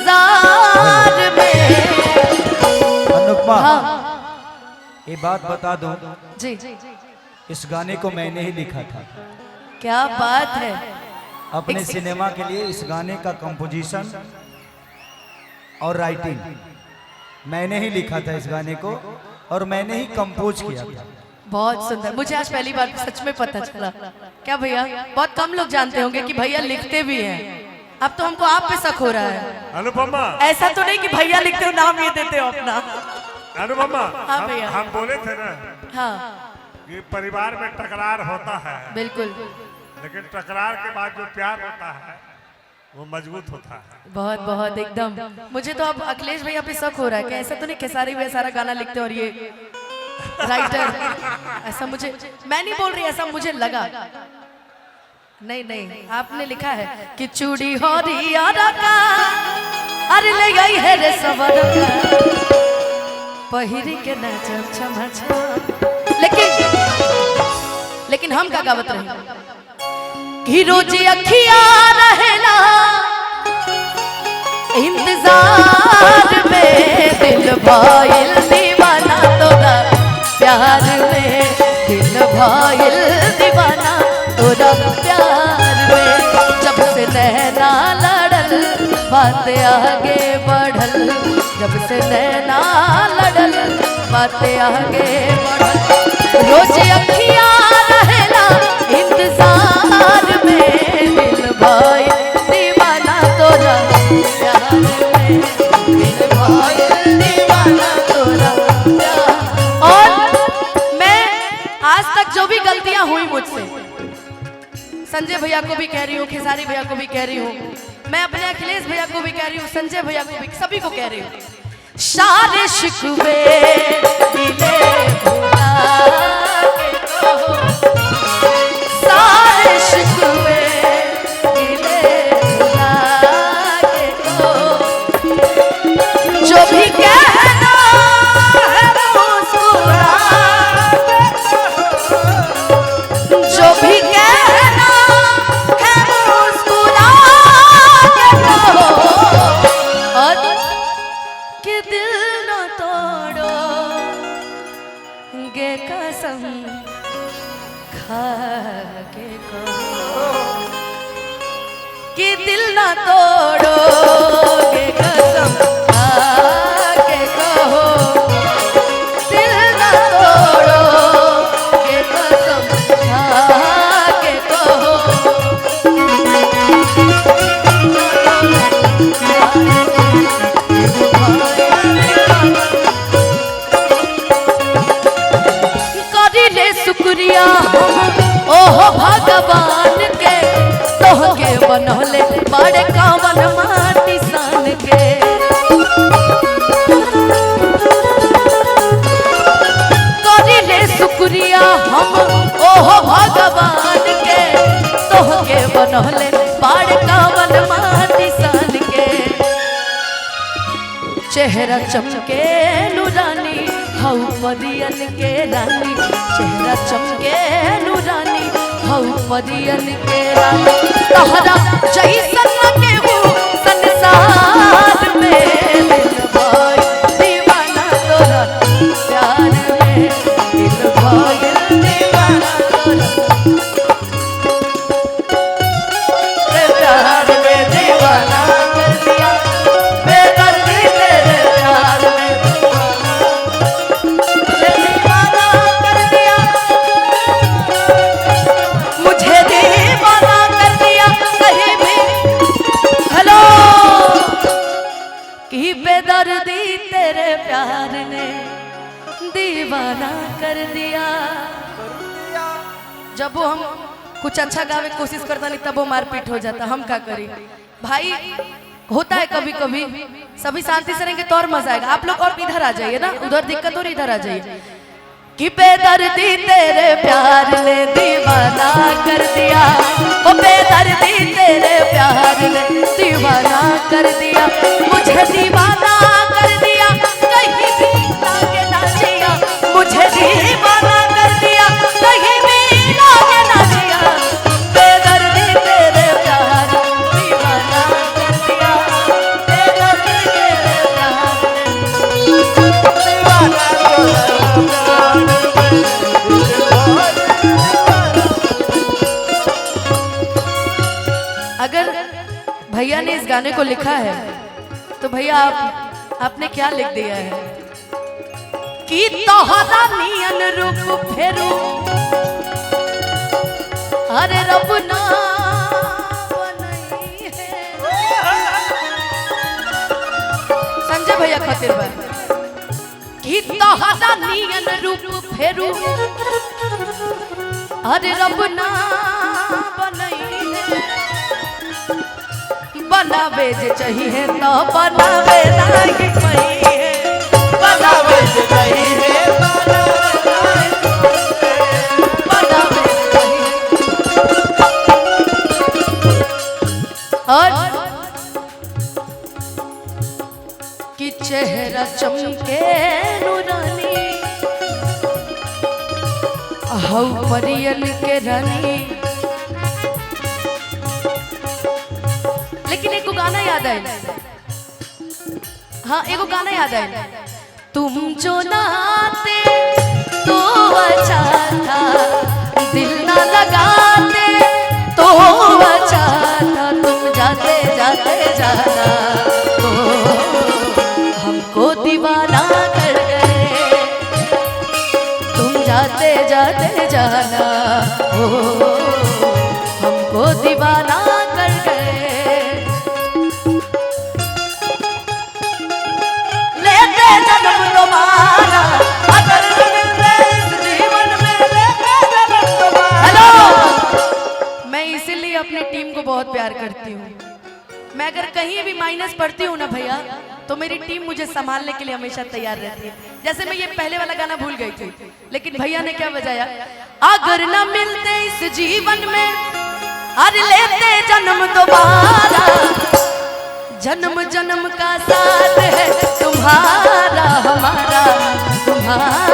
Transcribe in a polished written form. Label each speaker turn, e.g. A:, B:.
A: इंतजार में।
B: अनुपमा,
A: हाँ
B: ये बात बता दूं,
A: जी,
B: इस गाने को मैंने ही लिखा था।
A: क्या बात है।
B: अपने सिनेमा के लिए इस गाने का कंपोजिशन और राइटिंग मैंने ही लिखा था इस गाने को, और मैंने ही कंपोज किया था।
A: बहुत सुंदर। मुझे आज पहली बार सच में पता चला। क्या भैया, बहुत कम लोग जानते होंगे कि भैया लिखते भी हैं। अब तो हमको आप पे शक हो रहा है।
C: अनुपमा,
A: ऐसा तो नहीं कि भैया लिखते हो नाम ये देते हो अपना।
C: अनुपमा,
A: हाँ भैया,
C: हम बोले थे ना,
A: हाँ
C: कि परिवार में टकरार होता है,
A: बिल्कुल,
C: लेकिन टकरार के बाद जो प्यार होता है वो मजबूत होता है।
A: बहुत बहुत एकदम। मुझे तो अब अखिलेश भैया पे शक हो रहा है कि ऐसा तो नहीं खेसारी भैया सारा गाना लिखते और ये राइटर। ऐसा मुझे, मैं नहीं बोल रही, ऐसा मुझे लगा। नहीं नहीं, आपने लिखा है कि चूड़ी हो रियारा का, अरे ले गई है रे सवर का, पहिरी के नाचब छमा छम। लेकिन हम का गावत रहे कि रोज अखिया रहेला इंतजार में, दिल भाईल दीवाना तोरा प्यार में, दिल भाईल दीवाना तोरा प्यार में। जब से नैना लड़ल बात आगे बढ़ल, जब से नैना लड़ल बात आगे बढ़ल, रोज अखिया रहेला इंतजार में, दिल भाई दीवाना तोरा प्यार में, दिल भाई दीवाना तोरा प्यार। और मैं आज तक जो भी गलतियां हुई मुझसे, संजय भैया को भी कह रही हूँ, खेसारी भैया को भी कह रही हूँ, मैं अपने अखिलेश भैया को भी कह रही हूँ, संजय भैया को भी, सभी को कह रही हूँ, सारे शिकवे दिले भुला के कहो, सारे शिकवे दिले भुला के कहो, जो भी कहना है मुस्कुरा के कहो, जो भी कहना है मुस्कुरा के कहो, और कि दिल न तोड़ो गे कसम खा के कहो, कि दिल न तोड़ो गे कसम खा के कहो, दिल न तोड़ो गे कसम खा के कहो। करिले शुक्रिया हम ओहो भगवान के, तोहके बनौले बड़े कावन माटी सान के। करिले शुक्रिया हम ओहो भगवान के, तोहके बनौले बड़े कावन माटी सान के। चेहरा चमके नूरानी हऊ परियन के रानी, चेहरा चमके नूरानी हऊ परियन के रानी, तहरा जैसन लगे हो संसार में, दिल भाई दीवाना तोरा प्यार में, दिल भाई दीवाना तोरा प्यार में, दीवाना कर दिया बेदर्दी तेरे प्यार में, मुझे दीवाना कर दिया, मुझे दीवाना कर दिया कहीं भी। हेलो, कि बेदर्दी तेरे प्यार ने दीवाना कर दिया। जब वो हम कुछ अच्छा गावे की कोशिश करता नहीं तब वो मारपीट हो जाता, हम क्या करें भाई, होता है कभी कभी। सभी शांति से रहेंगे तो और मजा आएगा। आप लोग और इधर आ जाइए ना, उधर दिक्कत हो रही, इधर आ जाइए। कि बेदर्दी तेरे प्यार ने दीवाना कर दिया, ओ बेदर्दी तेरे प्यार ने दीवाना कर दिया, मुझे दीवाना कर दिया कहीं भी लागे ना जिया, मुझे दीवाना कर दिया कहीं भी लागे ना जिया, बेदर्दी तेरे प्यार दीवाना कर दिया, बेदर्दी भैया ने इस गाने को लिखा है, तो भैया आपने क्या लिख दिया है कि तोहरा नियन रूप फेरू अरे रब ना बनई है। संजय भैया खातिर बा कि तोहरा नियन रूप फेरू अरे रब ना बनई है। बनावे जे चाहिए तो बनावे लागी पई है, बनावे जे चाहिए बनावे चाहिए। और कि चेहरा चमके नूरानी हौ परियन के रानी। लेकिन एक गाना याद है, हाँ एक गाना याद है, तुम जो ना आते तो अच्छा था, दिल ना लगाते तो अच्छा था, तुम जाते जाते जाना तो हमको दीवाना कर गए, तुम जाते जाते जाना ओ हमको दीवाना कर गए। जन्म दोबारा अगर मिलते इस जीवन में लेते जन्म दोबारा। हेलो, मैं इसीलिए अपनी टीम को बहुत प्यार करती हूँ। मैं अगर कहीं भी माइनस पढ़ती हूँ ना भैया, तो मेरी टीम मुझे संभालने के लिए हमेशा तैयार रहती है। जैसे मैं ये पहले वाला गाना भूल गई थी, लेकिन भैया ने क्या बजाया, अगर न मिलते इस जीवन में अरे लेते जन्म दोबारा, जन्म जन्म का साथ है तुम्हारा हमारा तुम्हारा।